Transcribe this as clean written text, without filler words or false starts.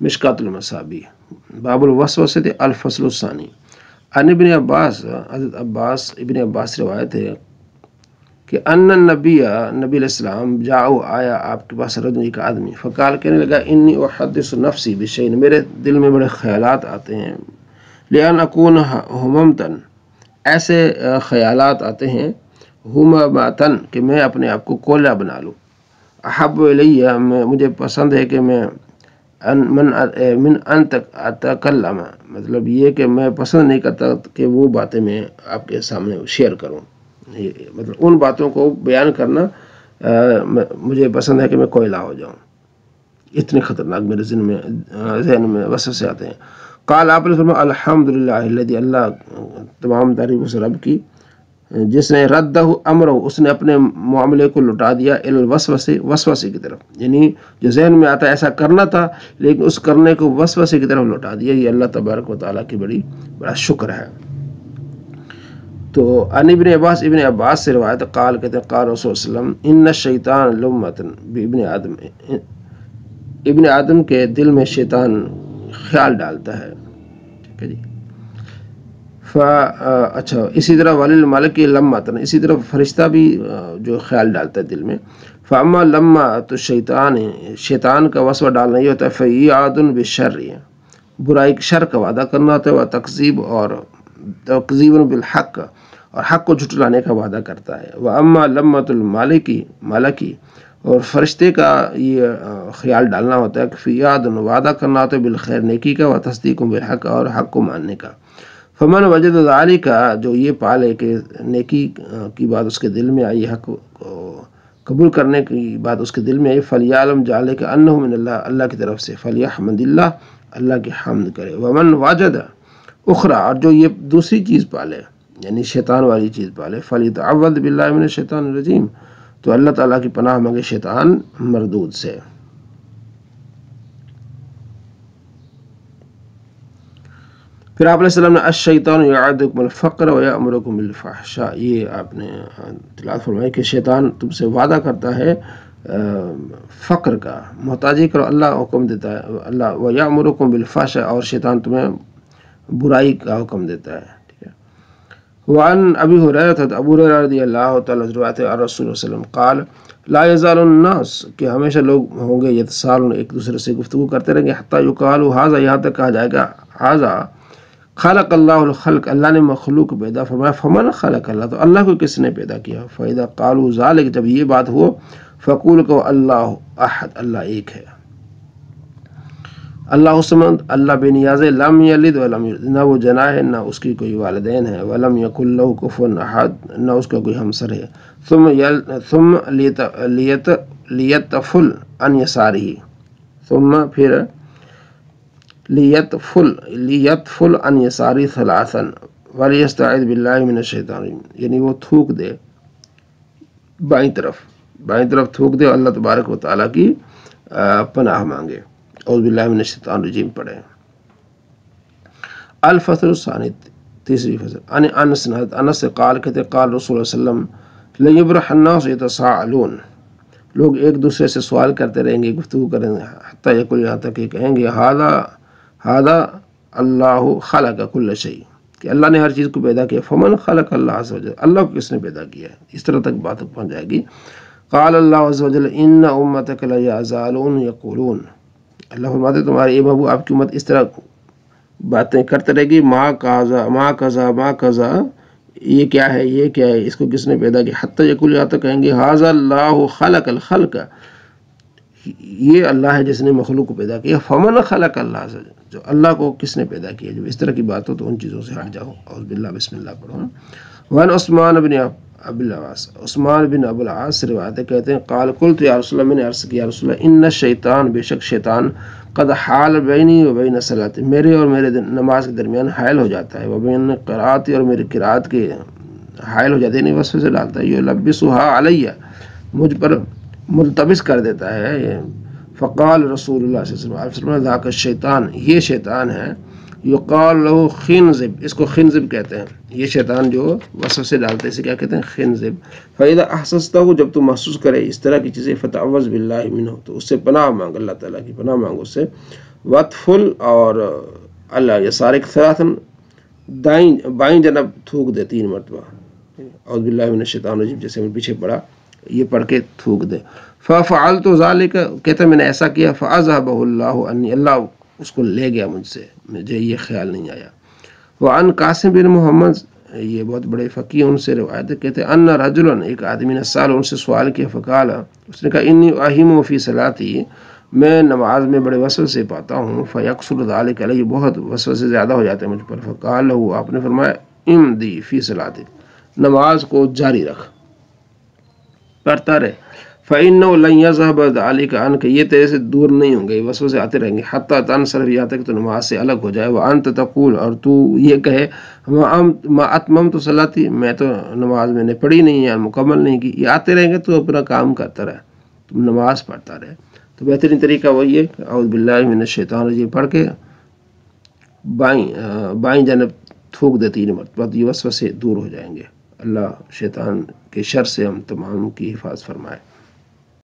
مشکات المصابیح باب الوسوسۃ الفصل الثانی عن ابن عباس حضرت عباس ابن عباس روایت ہے کہ ان نبی علیہ السلام جاؤ آیا آپ کے پاس رجل ایک آدمی فقال کہنے لگا انی احدث نفسی بشیء میرے دل میں بڑے خیالات آتے ہیں لأن اکون ہممتن ایسے خیالات آتے ہیں ہممتن کہ میں اپنے آپ کو کوئلہ بنا لوں احب الیہ مجھے پسند ہے کہ میں من ان اتکلم مطلب یہ کہ میں پسند نہیں کرتا کہ وہ باتیں میں آپ کے سامنے شیئر کروں مطلب ان باتوں کو بیان کرنا مجھے پسند ہے کہ میں کوئلہ ہو جاؤں اتنے خطرناک میرے ذہن میں وسوسے آتے ہیں قال آپ نے فرمایا الحمدللہ الذی اللہ تمام تعریف اس رب کی جس نے ردہ امرہ اس نے اپنے معاملے کو لٹا دیا وسوسے کی طرف یعنی جو ذہن میں آتا ہے ایسا کرنا تھا لیکن اس کرنے کو وسوسے کی طرف لٹا دیا یہ اللہ تبارک و تعالیٰ کی بڑا شکر ہے تو عن ابن عباس سے روایت قال کہتے ہیں قال رسول صلی اللہ علیہ وسلم ان الشیطان لمتن بابن آدم ابن آدم کے دل میں شیطان خیال ڈالتا ہے ٹھیک ہے جی اچھا اسی طرح ولی الملک لمتن اسی طرح فرشتہ بھی جو خیال ڈالتا ہے دل میں فاما لما تو شیطان کا وسوسہ ڈالنا یہ ہوتا ہے فیعاد بالشر برائی شر کا وعدہ کرنا ہوتا ہے وہ تکذیب بالحق اور حق کو جھٹلانے کا وعدہ کرتا ہے واما لمۃ الملکی اور فرشتے کا یہ خیال ڈالنا ہوتا ہے کہ فیعاد وعدہ کرنا ہوتا ہے بالخیر نیکی کا و تصدیق بالحق اور حق کو ماننے کا فمن وجد ذالک جو یہ پالے کہ نیکی کی بات اس کے دل میں آئی حق قبول کرنے کی بات اس کے دل میں آئی فلیعلم جعلے کہ انہ من اللہ کی طرف سے فلیحمد اللہ کی حمد کرے ومن وجد اخرى اور جو یہ دوسری چیز پالے یعنی شیطان والی چیز پالے فلیتعوذ باللہ من الشیطان الرجیم تو اللہ تعالیٰ کی پناہ مانگے شیطان مردود سے پھر آپ علیہ السلام نے الشیطان یعدکم الفقر ویأمرکم بالفحشاء یہ آپ نے تلاوت فرمائی کہ شیطان تم سے وعدہ کرتا ہے فقر کا محتاجی کرو اللہ حکم دیتا ہے اللہ ویأمرکم بالفحشاء اور شیطان تمہیں برائی کا حکم دیتا ہے ٹھیک ہے وعن ابی ہریرہ ابو ہریرہ رضی اللہ تعالیٰ عنہ روایت ہے رسول اللہ صلی اللہ علیہ وسلم قال لا یزال الناس کہ ہمیشہ لوگ ہوں گے یتسالون ایک دوسرے سے گفتگو کرتے رہیں گے حتی یقال ھذا یہاں تک کہا جائے گا ھذا خلق اللہ الخلق اللہ نے مخلوق پیدا فرمایا فمن خلق اللہ تو اللہ کو کس نے پیدا کیا فاذا قالوا ذلك جب یہ بات ہو فقول کو اللہ احد اللہ ایک ہے اللہ الصمد اللہ بے نیاز ہے لم یلد ولم یولد نہ وہ جنا ہے نہ اس کی کوئی والدین ہے ولم یکن له کفوا احد نہ اس کا کوئی ہمسر ہے ثم لیتفل عن یسارہ ثم پھر لیتفل عن یساری ثلاثا ولیستعذ باللہ من الشیطان الرجیم یعنی وہ تھوک دے بائیں طرف تھوک دے اور اللہ تبارک و تعالیٰ کی پناہ مانگے اعوذ باللہ من الشیطان الرجیم پڑھے الفصل الثانی تیسری فصل انس سے قال کہتے قال رسول اللہ صلی اللہ علیہ وسلم لیبرح الناس یتساءلون لوگ ایک دوسرے سے سوال کرتے رہیں گے گفتگو کریں گے حتی یقول یہاں تک کہ کہیں گے ھذا اللہ خلق کل شیء کہ اللہ نے ہر چیز کو پیدا کیا فمن خلق اللہ عز وجل اللہ کو کس نے پیدا کیا ہے اس طرح تک بات پہنچ جائے گی قال اللہ عز وجل ان امتک لیزالون یقولون اللہ فرماتے تمہارے اے محبوب آپ کی امت اس طرح باتیں کرتے رہے گی ما قضا یہ کیا ہے اس کو کس نے پیدا کیا حتی یقول یہاں تک کہیں گے ھذا اللہ خلق الخلق یہ اللہ ہے جس نے مخلوق کو پیدا کیا فمن خلق اللہ عز وجل جو اللہ کو کس نے پیدا کیا جب اس طرح کی بات ہو تو ان چیزوں سے ہٹ جاؤ اعوذ باللہ بسم اللہ پڑھو وعن عثمان بن ابو العاص روایت کہتے ہیں قال قلت یا رسول اللہ میں نے عرض کیا یا رسول اللہ ان الشیطان بے شک شیطان قد حال بینی و بین صلاتی میرے اور میرے نماز کے درمیان حائل ہو جاتا ہے و بین قرأتی اور میری قرأت کے حائل ہو جاتے ہیں وصف سے ڈالتا ہے یلبسها علیہ مجھ پر ملتبس کر دیتا ہے فقال رسول اللہ صلی اللہ علیہ وسلم ذاک الشیطان یہ شیطان ہے یقال له خنزب اس کو خنزب کہتے ہیں یہ شیطان جو وسوسے ڈالتے ہیں اسے کیا کہتے ہیں خنزب فاذا احسسته جب تو محسوس کرے اس طرح کی چیزیں فتعوذ باللہ منہ تو اس سے پناہ مانگ اللہ تعالیٰ کی پناہ مانگ اس سے وطفل اور اللہ یسارک ثلاثن بائیں جانب تھوک دے 3 مرتبہ، اعوذ باللہ من الشیطان الرجیم جیسے میں پیچھے پڑھا یہ پڑھ کے تھوک دے. ففعلت ذالک کہتا میں نے ایسا کیا، فاذهبه اللہ عنی، اللہ اس کو لے گیا مجھ سے، مجھے یہ خیال نہیں آیا. وعن قاسم بن محمد، یہ بہت بڑے فقیہ، ان سے روایت ہے، کہتے ہیں ان رجلا، ایک آدمی نے سال ان سے سوال کیا، فقال، اس نے کہا انی اہیم فی صلاتی، میں نماز میں بڑے وسوسے پاتا ہوں، فیکثر ذلک علی، بہت وسوسے زیادہ ہو جاتے ہیں مجھ پر. فقال له، آپ نے فرمایا، امضی فی صلاتک، نماز کو جاری رکھ، پڑھتا رہے. فإنه لن يذهب ذلك عنك، یہ تیرے سے دور نہیں ہوں گے، وسوسے آتے رہیں گے، حتی تنصرف، یہاں تک تو نماز سے الگ ہو جائے. وانت تقول، اور تو یہ کہے، ما اتممت صلاتی، میں تو نماز میں نے پڑھی نہیں ہے، مکمل نہیں کی. یہ آتے رہیں گے، تو اپنا کام کرتا رہے، تم نماز پڑھتا رہے. تو بہترین طریقہ وہی ہے کہ اعوذ باللہ من الشیطان الرجیم پڑھ کے بائیں جانب تھوک دے 3 مرتبہ، یہ وسوسے دور ہو جائیں گے. اللہ شیطان کے شر سے ہم تمام کی حفاظت فرمائے.